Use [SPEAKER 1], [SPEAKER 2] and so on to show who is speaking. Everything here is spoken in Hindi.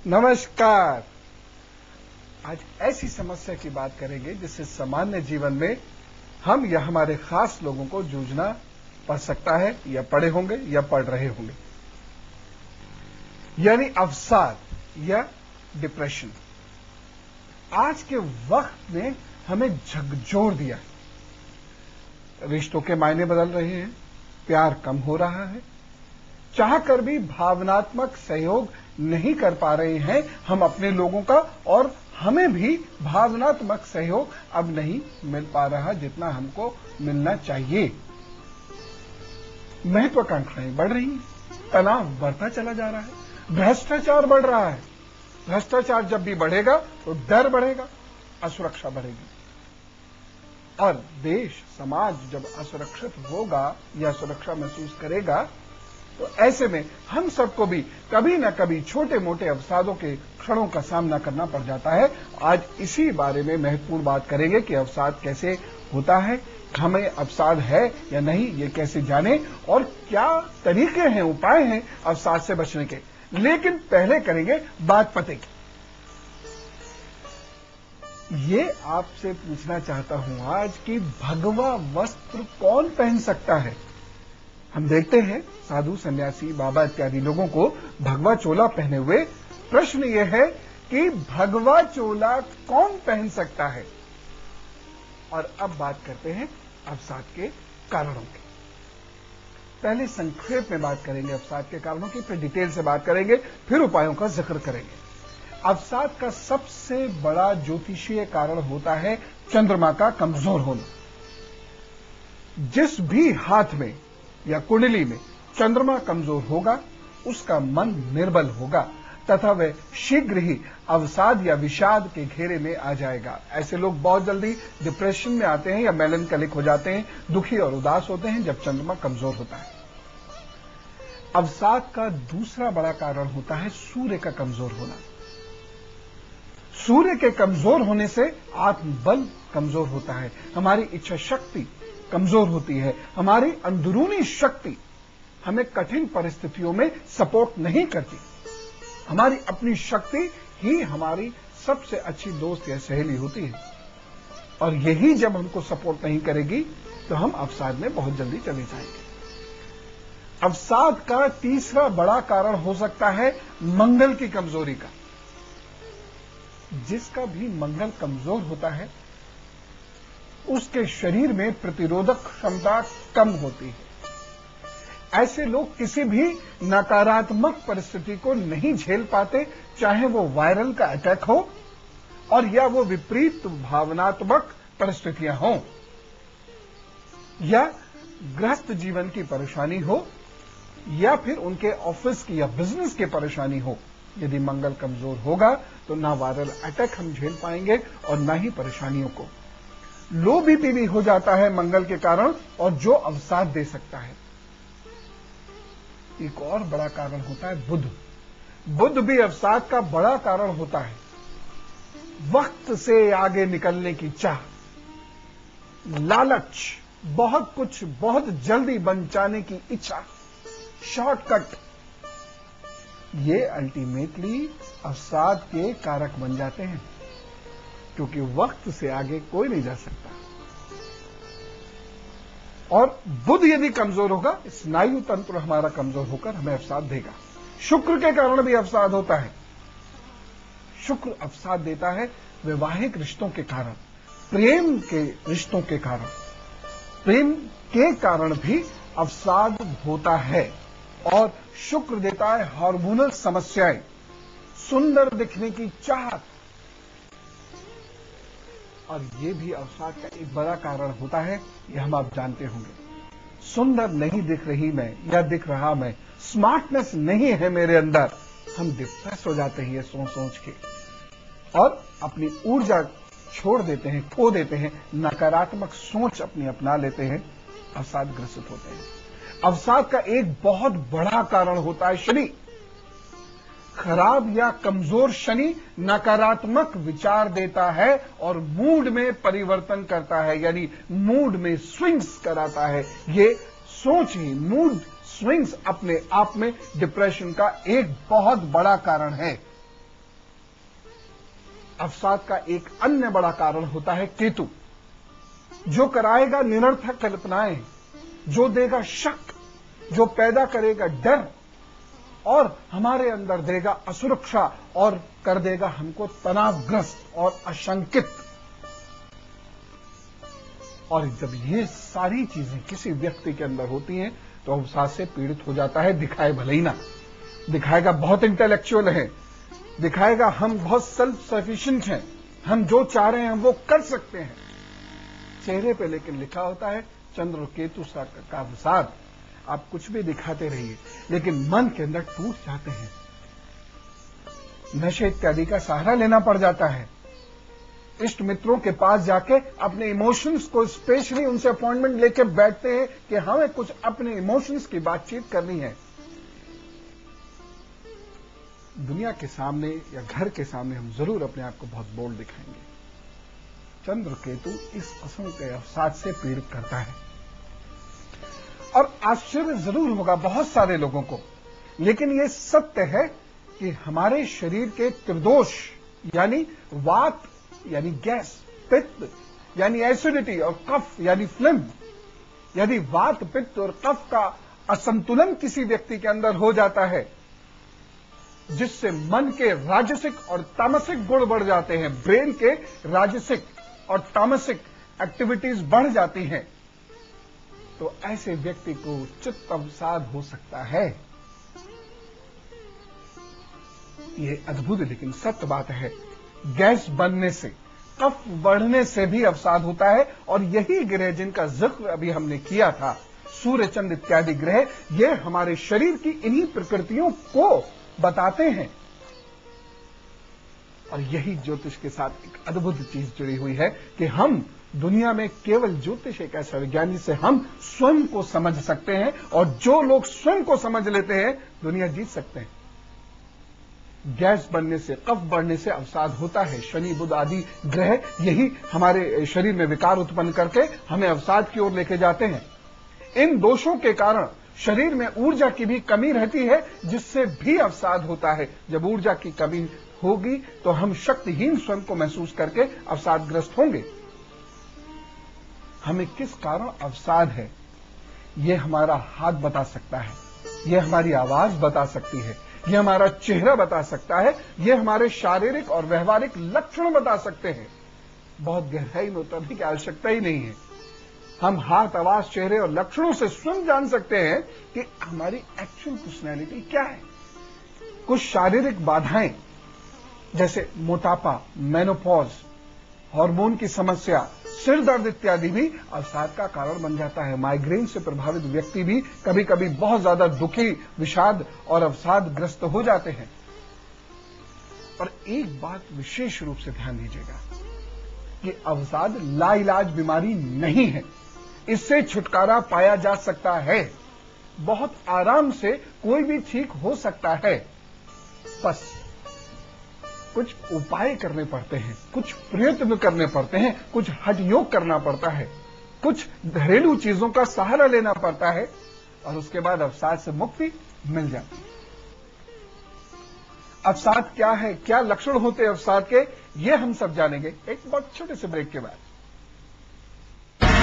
[SPEAKER 1] नमस्कार। आज ऐसी समस्या की बात करेंगे जिससे सामान्य जीवन में हम या हमारे खास लोगों को जूझना पड़ सकता है या पड़े होंगे या पड़ रहे होंगे, यानी अवसाद या डिप्रेशन। आज के वक्त ने हमें झकझोर दिया है। रिश्तों के मायने बदल रहे हैं, प्यार कम हो रहा है, चाहकर भी भावनात्मक सहयोग नहीं कर पा रहे हैं हम अपने लोगों का, और हमें भी भावनात्मक सहयोग अब नहीं मिल पा रहा जितना हमको मिलना चाहिए। महत्वाकांक्षाएं बढ़ रही हैं, तनाव बढ़ता चला जा रहा है, भ्रष्टाचार बढ़ रहा है। भ्रष्टाचार जब भी बढ़ेगा तो डर बढ़ेगा, असुरक्षा बढ़ेगी, और देश समाज जब असुरक्षित होगा या सुरक्षा महसूस करेगा तो ऐसे में हम सबको भी कभी न कभी छोटे मोटे अवसादों के क्षणों का सामना करना पड़ जाता है। आज इसी बारे में महत्वपूर्ण बात करेंगे कि अवसाद कैसे होता है, हमें अवसाद है या नहीं ये कैसे जाने, और क्या तरीके हैं, उपाय हैं अवसाद से बचने के। लेकिन पहले करेंगे बात पते की। ये आपसे पूछना चाहता हूं आज कि भगवा वस्त्र कौन पहन सकता है। हम देखते हैं साधु सन्यासी बाबा इत्यादि लोगों को भगवा चोला पहने हुए। प्रश्न यह है कि भगवा चोला कौन पहन सकता है। और अब बात करते हैं अवसाद के कारणों की। पहले संक्षेप में बात करेंगे अवसाद के कारणों की, फिर डिटेल से बात करेंगे, फिर उपायों का जिक्र करेंगे। अवसाद का सबसे बड़ा ज्योतिषीय कारण होता है चंद्रमा का कमजोर होना। जिस भी हाथ में या कुंडली में चंद्रमा कमजोर होगा उसका मन निर्बल होगा तथा वह शीघ्र ही अवसाद या विषाद के घेरे में आ जाएगा। ऐसे लोग बहुत जल्दी डिप्रेशन में आते हैं या मेलनकलिक हो जाते हैं, दुखी और उदास होते हैं जब चंद्रमा कमजोर होता है। अवसाद का दूसरा बड़ा कारण होता है सूर्य का कमजोर होना। सूर्य के कमजोर होने से आत्मबल कमजोर होता है, हमारी इच्छा शक्ति कमजोर होती है, हमारी अंदरूनी शक्ति हमें कठिन परिस्थितियों में सपोर्ट नहीं करती। हमारी अपनी शक्ति ही हमारी सबसे अच्छी दोस्त या सहेली होती है, और यही जब हमको सपोर्ट नहीं करेगी तो हम अवसाद में बहुत जल्दी चले जाएंगे। अवसाद का तीसरा बड़ा कारण हो सकता है मंगल की कमजोरी का। जिसका भी मंगल कमजोर होता है उसके शरीर में प्रतिरोधक क्षमता कम होती है। ऐसे लोग किसी भी नकारात्मक परिस्थिति को नहीं झेल पाते, चाहे वो वायरल का अटैक हो और या वो विपरीत भावनात्मक परिस्थितियां हों, या गृहस्थ जीवन की परेशानी हो, या फिर उनके ऑफिस की या बिजनेस की परेशानी हो। यदि मंगल कमजोर होगा तो ना वायरल अटैक हम झेल पाएंगे और ना ही परेशानियों को। लो बीपी भी हो जाता है मंगल के कारण, और जो अवसाद दे सकता है। एक और बड़ा कारण होता है बुध। बुध भी अवसाद का बड़ा कारण होता है। वक्त से आगे निकलने की चाह, लालच, बहुत कुछ बहुत जल्दी बन जाने की इच्छा, शॉर्टकट, ये अल्टीमेटली अवसाद के कारक बन जाते हैं, क्योंकि वक्त से आगे कोई नहीं जा सकता। और बुध यदि कमजोर होगा, स्नायु तंत्र हमारा कमजोर होकर हमें अवसाद देगा। शुक्र के कारण भी अवसाद होता है। शुक्र अवसाद देता है वैवाहिक रिश्तों के कारण, प्रेम के रिश्तों के कारण। प्रेम के कारण भी अवसाद होता है। और शुक्र देता है हार्मोनल समस्याएं, सुंदर दिखने की चाहत, और ये भी अवसाद का एक बड़ा कारण होता है। यह हम आप जानते होंगे। सुंदर नहीं दिख रही मैं या दिख रहा मैं, स्मार्टनेस नहीं है मेरे अंदर, हम डिप्रेस हो जाते हैं ये सोच सोच के, और अपनी ऊर्जा छोड़ देते हैं, खो देते हैं, नकारात्मक सोच अपनी अपना लेते हैं, अवसाद ग्रसित होते हैं। अवसाद का एक बहुत बड़ा कारण होता है शनि। खराब या कमजोर शनि नकारात्मक विचार देता है और मूड में परिवर्तन करता है, यानी मूड में स्विंग्स कराता है। ये सोच ही, मूड स्विंग्स अपने आप में डिप्रेशन का एक बहुत बड़ा कारण है। अवसाद का एक अन्य बड़ा कारण होता है केतु, जो कराएगा निरर्थक कल्पनाएं, जो देगा शक, जो पैदा करेगा डर और हमारे अंदर देगा असुरक्षा और कर देगा हमको तनावग्रस्त और आशंकित। और जब ये सारी चीजें किसी व्यक्ति के अंदर होती हैं तो अवसाद से पीड़ित हो जाता है। दिखाए भले ही ना, दिखाएगा बहुत इंटेलेक्चुअल है, दिखाएगा हम बहुत सेल्फ सफिशिएंट हैं, हम जो चाह रहे हैं हम वो कर सकते हैं, चेहरे पे लेकिन लिखा होता है चंद्र और केतु का अवसाद। आप कुछ भी दिखाते रहिए लेकिन मन के अंदर टूट जाते हैं, नशे इत्यादि का सहारा लेना पड़ जाता है, इष्ट मित्रों के पास जाके अपने इमोशंस को स्पेशली उनसे अपॉइंटमेंट लेके बैठते हैं कि हमें कुछ अपने इमोशंस की बातचीत करनी है। दुनिया के सामने या घर के सामने हम जरूर अपने आप को बहुत बोल्ड दिखाएंगे। चंद्र केतु इस किस्म के अवसाद से पीड़ित करता है और आश्चर्य जरूर होगा बहुत सारे लोगों को, लेकिन यह सत्य है कि हमारे शरीर के त्रिदोष यानी वात यानी गैस, पित्त यानी एसिडिटी और कफ यानी फ्लिम, यदि वात पित्त और कफ का असंतुलन किसी व्यक्ति के अंदर हो जाता है, जिससे मन के राजसिक और तामसिक गुण बढ़ जाते हैं, ब्रेन के राजसिक और तामसिक एक्टिविटीज बढ़ जाती हैं, तो ऐसे व्यक्ति को चित्त अवसाद हो सकता है। यह अद्भुत लेकिन सत्य बात है। गैस बनने से, कफ बढ़ने से भी अवसाद होता है और यही ग्रह जिनका जिक्र अभी हमने किया था, सूर्य चंद्र इत्यादि ग्रह, ये हमारे शरीर की इन्हीं प्रकृतियों को बताते हैं। और यही ज्योतिष के साथ एक अद्भुत चीज जुड़ी हुई है कि हम दुनिया में केवल ज्योतिष एक ऐसा विज्ञान जिससे हम स्वयं को समझ सकते हैं, और जो लोग स्वयं को समझ लेते हैं दुनिया जीत सकते हैं। गैस बनने से, कफ बढ़ने से अवसाद होता है। शनि बुध आदि ग्रह यही हमारे शरीर में विकार उत्पन्न करके हमें अवसाद की ओर लेके जाते हैं। इन दोषों के कारण शरीर में ऊर्जा की भी कमी रहती है, जिससे भी अवसाद होता है। जब ऊर्जा की कमी होगी तो हम शक्तिहीन स्वयं को महसूस करके अवसादग्रस्त होंगे। हमें किस कारण अवसाद है, यह हमारा हाथ बता सकता है, यह हमारी आवाज बता सकती है, यह हमारा चेहरा बता सकता है, यह हमारे शारीरिक और व्यवहारिक लक्षण बता सकते हैं। बहुत गहराई में उतरने की आवश्यकता ही नहीं है। हम हाथ, आवाज, चेहरे और लक्षणों से स्वयं जान सकते हैं कि हमारी एक्चुअल पर्सनैलिटी क्या है। कुछ शारीरिक बाधाएं जैसे मोटापा, मेनोपॉज, हार्मोन की समस्या, सिर दर्द इत्यादि भी अवसाद का कारण बन जाता है। माइग्रेन से प्रभावित व्यक्ति भी कभी कभी बहुत ज्यादा दुखी, विषाद और अवसादग्रस्त हो जाते हैं। और एक बात विशेष रूप से ध्यान दीजिएगा कि अवसाद लाइलाज बीमारी नहीं है, इससे छुटकारा पाया जा सकता है। बहुत आराम से कोई भी ठीक हो सकता है। बस कुछ उपाय करने पड़ते हैं, कुछ प्रयत्न करने पड़ते हैं, कुछ हठ योग करना पड़ता है, कुछ घरेलू चीजों का सहारा लेना पड़ता है और उसके बाद अवसाद से मुक्ति मिल जाती है। अवसाद क्या है, क्या लक्षण होते हैं अवसाद के, ये हम सब जानेंगे एक बहुत छोटे से ब्रेक के बाद।